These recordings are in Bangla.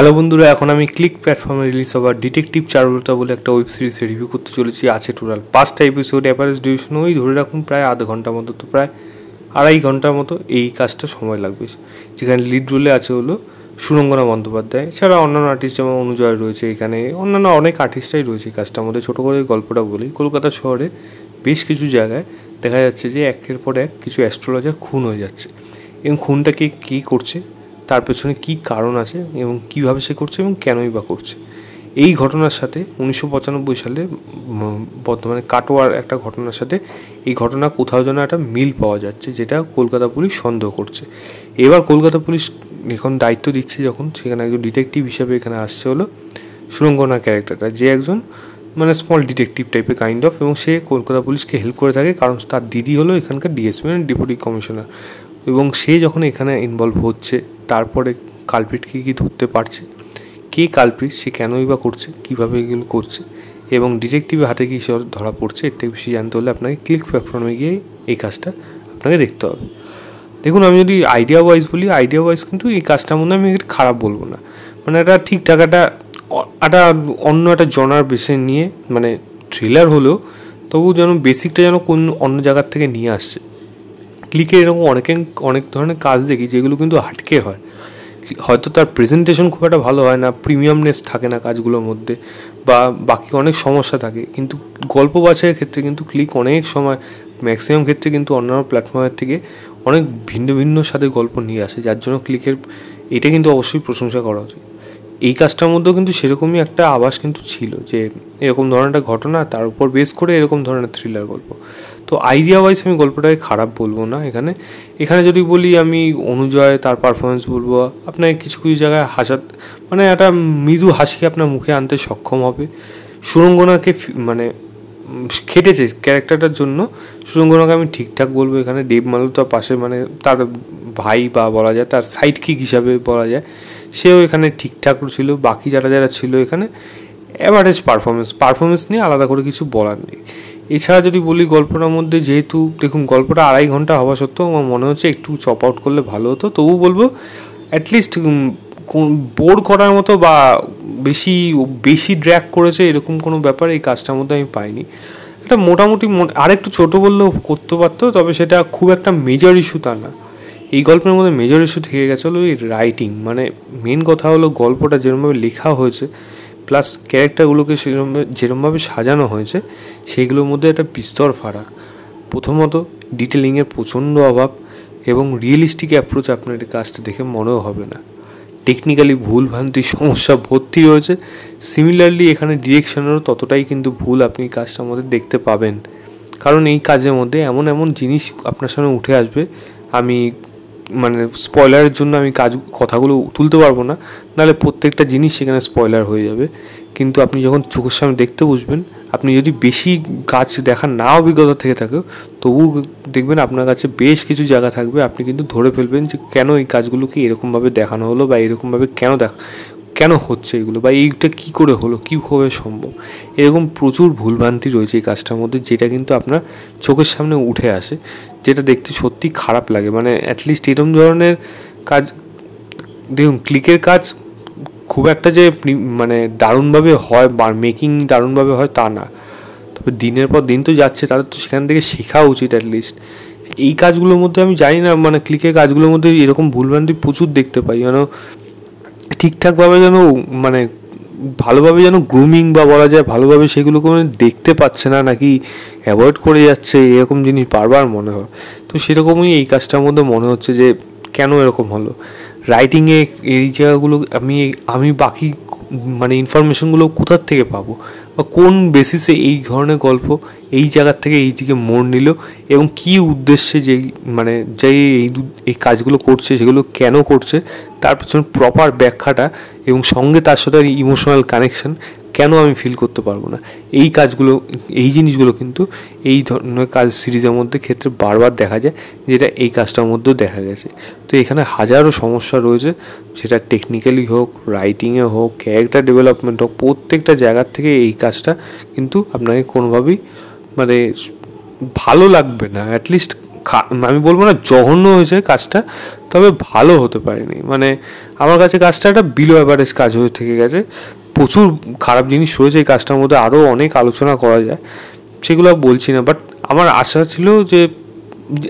হ্যালো বন্ধুরা, এখন আমি ক্লিক প্ল্যাটফর্মে রিলিজ হওয়া ডিটেকটিভ চারুলতা বলে একটা ওয়েব সিরিজের রিভিউ করতে চলেছি। আছে টোটাল 5টা এপিসোড, অ্যাভারেজ ডিউরেশন ওই ধরে রাখুন প্রায় আধ ঘন্টার মতো, তো প্রায় 2.5 ঘন্টার মতো এই কাজটা সময় লাগবে। যেখানে লিড রোলে আছে হলো সুরঙ্গনা বন্দ্যোপাধ্যায়, এছাড়া অন্যান্য আর্টিস্ট যেমন অনুজয় রয়েছে, এখানে অন্যান্য অনেক আর্টিস্টরাই রয়েছে এই কাজটার মধ্যে। ছোটো করে গল্পটা বলি, কলকাতা শহরে বেশ কিছু জায়গায় দেখা যাচ্ছে যে একের পর এক কিছু অ্যাস্ট্রোলজার খুন হয়ে যাচ্ছে, এবং খুনটাকে কী করছে, তার পেছনে কী কারণ আছে এবং কীভাবে সে করছে এবং কেনই বা করছে। এই ঘটনার সাথে 1995 সালে বর্তমানে কাটোয়ার একটা ঘটনার সাথে এই ঘটনা কোথাও যেন একটা মিল পাওয়া যাচ্ছে, যেটা কলকাতা পুলিশ সন্দেহ করছে। এবার কলকাতা পুলিশ এখন দায়িত্ব দিচ্ছে যখন, সেখানে একজন ডিটেকটিভ হিসাবে এখানে আসছে হলো সুরঙ্গনা ক্যারেক্টারটা, যে একজন মানে স্মল ডিটেকটিভ টাইপের কাইন্ড অফ, এবং সে কলকাতা পুলিশকে হেল্প করে থাকে, কারণ তার দিদি হলো এখানকার ডিএসপি মানে ডেপুটি কমিশনার। এবং সে যখন এখানে ইনভলভ হচ্ছে, তারপরে কালপিটকে কি ধরতে পারছে, কে কালপিট, সে কেনই বা করছে, কীভাবে এগুলো করছে, এবং ডিটেকটিভের হাতে কি সে ধরা পড়ছে, এর থেকে বেশি জানতে হলে আপনাকে ক্লিক প্ল্যাটফর্মে গিয়ে এই কাজটা আপনাকে দেখতে হবে। দেখুন, আমি যদি আইডিয়া ওয়াইজ বলি, আইডিয়া ওয়াইজ কিন্তু এই কাজটার মধ্যে আমি খারাপ বলবো না, মানে এটা ঠিকঠাক একটা অন্য একটা জনার বেছে নিয়ে, মানে থ্রিলার হলেও তবু যেন বেসিকটা যেন কোন অন্য জায়গার থেকে নিয়ে আসছে। ক্লিকে এরকম অনেক ধরনের কাজ দেখি যেগুলো কিন্তু হাটকে হয়, হয়তো তার প্রেজেন্টেশন খুব একটা ভালো হয় না, প্রিমিয়ামনেস থাকে না কাজগুলোর মধ্যে, বা বাকি অনেক সমস্যা থাকে, কিন্তু গল্প বাছাইয়ের ক্ষেত্রে কিন্তু ক্লিক অনেক সময় ম্যাক্সিমাম ক্ষেত্রে কিন্তু অন্যান্য প্ল্যাটফর্মের থেকে অনেক ভিন্ন ভিন্ন স্বাদে গল্প নিয়ে আসে, যার জন্য ক্লিকের এটা কিন্তু অবশ্যই প্রশংসা করা উচিত। এই কাজটার মধ্যেও কিন্তু সেরকমই একটা আভাস কিন্তু ছিল, যে এরকম ধরনের একটা ঘটনা, তার উপর বেস করে এরকম ধরনের থ্রিলার গল্প। তো আইডিয়া ওয়াইজ আমি গল্পটাকে খারাপ বলবো না। এখানে যদি বলি আমি অনুজয় তার পারফরমেন্স বলবো, আপনাকে কিছু কিছু জায়গায় মানে একটা মৃদু হাসি আপনার মুখে আনতে সক্ষম হবে। সুরঙ্গনাকে মানে খেটেছে ক্যারেক্টারটার জন্য, সুরঙ্গনাকে আমি ঠিকঠাক বলবো। এখানে দেব মালুতার পাশে মানে তার ভাই বা বলা যায় তার সাইড কিক হিসাবে বলা যায়, সেও এখানে ঠিকঠাক ছিল। বাকি যারা ছিল এখানে অ্যাভারেজ পারফরমেন্স নিয়ে আলাদা করে কিছু বলার নেই। এছাড়া যদি বলি গল্পটার মধ্যে, যেহেতু দেখুন গল্পটা 2.5 ঘন্টা হওয়া সত্ত্বেও আমার মনে হচ্ছে একটু চপ আউট করলে ভালো হতো, তবু বলবো অ্যাটলিস্ট বোর করার মতো বা বেশি ড্র্যাগ করেছে এরকম কোনো ব্যাপার এই কাজটার মধ্যে আমি পাইনি। এটা মোটামুটি আরেকটু ছোটো বললেও করতে পারতো, তবে সেটা খুব একটা মেজর ইস্যু তা না। এই গল্পের মধ্যে মেজর ইস্যু থেকে গেছে হলো এই রাইটিং, মানে মেন কথা হলো গল্পটা যেরকমভাবে লেখা হয়েছে প্লাস ক্যারেক্টারগুলোকে যেরকমভাবে সাজানো হয়েছে, সেইগুলোর মধ্যে একটা বিস্তর ফারাক। প্রথমত ডিটেলিংয়ের প্রচণ্ড অভাব, এবং রিয়েলিস্টিক অ্যাপ্রোচ আপনার এই কাজটা দেখে মনেও হবে না। টেকনিক্যালি ভুলভ্রান্তির সমস্যা ভর্তি রয়েছে। সিমিলারলি এখানে ডিরেকশনেরও ততটাই কিন্তু ভুল আপনি কাজটার মধ্যে দেখতে পাবেন, কারণ এই কাজের মধ্যে এমন এমন জিনিস আপনার সামনে উঠে আসবে, আমি মানে স্পয়লারের জন্য আমি কথাগুলো তুলতে পারবো না, নাহলে প্রত্যেকটা জিনিস সেখানে স্পয়লার হয়ে যাবে। কিন্তু আপনি যখন চোখের সামনে দেখতে বসবেন, আপনি যদি বেশি কাজ দেখার না অভিজ্ঞতা থেকে থাকে, তবু দেখবেন আপনার কাছে বেশ কিছু জায়গা থাকবে, আপনি কিন্তু ধরে ফেলবেন যে কেন এই কাজগুলোকে এরকমভাবে দেখানো হলো, বা এরকমভাবে কেন হচ্ছে এগুলো, বা এইটা কী করে হলো, কীভাবে সম্ভব। এরকম প্রচুর ভুলভ্রান্তি রয়েছে এই কাজটার মধ্যে, যেটা কিন্তু আপনার চোখের সামনে উঠে আসে, যেটা দেখতে সত্যি খারাপ লাগে। মানে অ্যাটলিস্ট এরকম ধরনের কাজ দেখুন, ক্লিকের কাজ খুব একটা যে মানে দারুণভাবে হয় বা মেকিং দারুণভাবে হয় তা না, তবে দিনের পর দিন তো যাচ্ছে, তাদের তো সেখান থেকে শেখা উচিত অ্যাটলিস্ট। এই কাজগুলোর মধ্যে আমি জানি না, মানে ক্লিকের কাজগুলোর মধ্যে এরকম ভুলভ্রান্তি প্রচুর দেখতে পাই, যেন ঠিকঠাকভাবে যেন মানে ভালোভাবে যেন গ্রুমিং বা বলা যায় ভালোভাবে সেগুলোকে মানে দেখতে পাচ্ছে না, নাকি অ্যাভয়েড করে যাচ্ছে, এরকম জিনিস বারবার মনে হয়। তো সেরকমই এই কাজটার মধ্যে মনে হচ্ছে যে কেন এরকম হলো। রাইটিংয়ে এই জায়গাগুলো আমি বাকি মানে ইনফরমেশনগুলো কোথার থেকে পাবো, বা কোন বেসিসে এই ধরনের গল্প এই জায়গার থেকে এই দিকে মোড় নিল, এবং কী উদ্দেশ্যে মানে এই কাজগুলো করছে, সেগুলো কেন করছে, তার পেছনে প্রপার ব্যাখ্যাটা, এবং সঙ্গে তার সাথে ইমোশনাল কানেকশন কেন আমি ফিল করতে পারবো না। এই জিনিসগুলো কিন্তু এই ধরনের কাজ সিরিজের মধ্যে ক্ষেত্রে বারবার দেখা যায়, যেটা এই কাজটার মধ্যেও দেখা গেছে। তো এখানে হাজারো সমস্যা রয়েছে, সেটা টেকনিক্যালি হোক, রাইটিংয়ে হোক, ক্যারেক্টার ডেভেলপমেন্ট হোক, প্রত্যেকটা জায়গার থেকে এই কাজটা কিন্তু আপনাকে কোনোভাবেই মানে ভালো লাগবে না, অ্যাটলিস্ট আমি বলবো না জঘন্য হয়েছে কাজটা, তবে ভালো হতে পারেনি। মানে আমার কাছে কাজটা একটা বিলো অ্যাভারেজ কাজ হয়ে থেকে গেছে। প্রচুর খারাপ জিনিস রয়েছে এই কাজটার মধ্যে, আরও অনেক আলোচনা করা যায়, সেগুলো বলছি না। বাট আমার আশা ছিল যে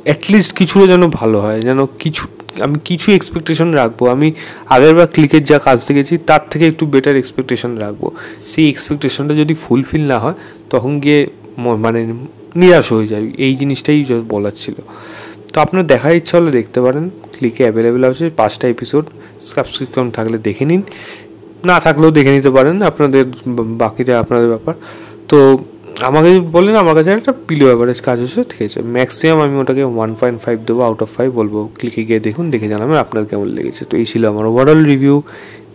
অ্যাটলিস্ট কিছুটা যেন ভালো হয়, যেন আমি কিছু এক্সপেকটেশন রাখবো। আমি আগেরবার ক্লিকের যা কাজ দেখেছি তার থেকে একটু বেটার এক্সপেকটেশন রাখবো। সেই এক্সপেকটেশনটা যদি ফুলফিল না হয় তখন গিয়ে মানে নিরাশ হয়ে যায়, এই জিনিসটাই বলার ছিল। তো আপনার দেখার ইচ্ছা হলে দেখতে পারেন, ক্লিকে অ্যাভেলেবেল আছে 5টা এপিসোড। সাবস্ক্রিপশন থাকলে দেখে নিন, না থাকলেও দেখে নিতে পারেন, আপনাদের বাকিটা আপনাদের ব্যাপার। তো আমাকে বললেন আমার কাছে একটা বিলো অ্যাভারেজ কাজ হচ্ছে, ঠিক আছে, ম্যাক্সিমাম আমি ওটাকে 1.5 দেবো আউট অফ 5 বলবো। ক্লিকে গিয়ে দেখুন, দেখে জানাবেন আপনার কেমন লেগেছে। তো এই ছিল আমার ওভারঅল রিভিউ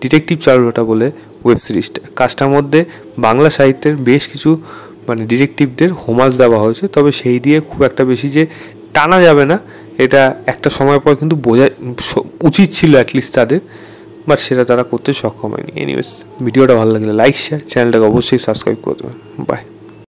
ডিটেকটিভ চারুলতা বলে ওয়েব সিরিজটা। কাজটার মধ্যে বাংলা সাহিত্যের বেশ কিছু মানে ডিটেকটিভদের হোমাজ দেওয়া হয়েছে, তবে সেই দিয়ে খুব একটা বেশি যে টানা যাবে না, এটা একটা সময় পর কিন্তু বোঝা উচিত ছিল অ্যাটলিস্ট তাদের, বাট সেটা তারা করতে সক্ষম হয়নি। এনিওয়েজ, ভিডিওটা ভালো লাগলে লাইক শেয়ার, চ্যানেলটাকে অবশ্যই সাবস্ক্রাইব করে দেবেন। বাই।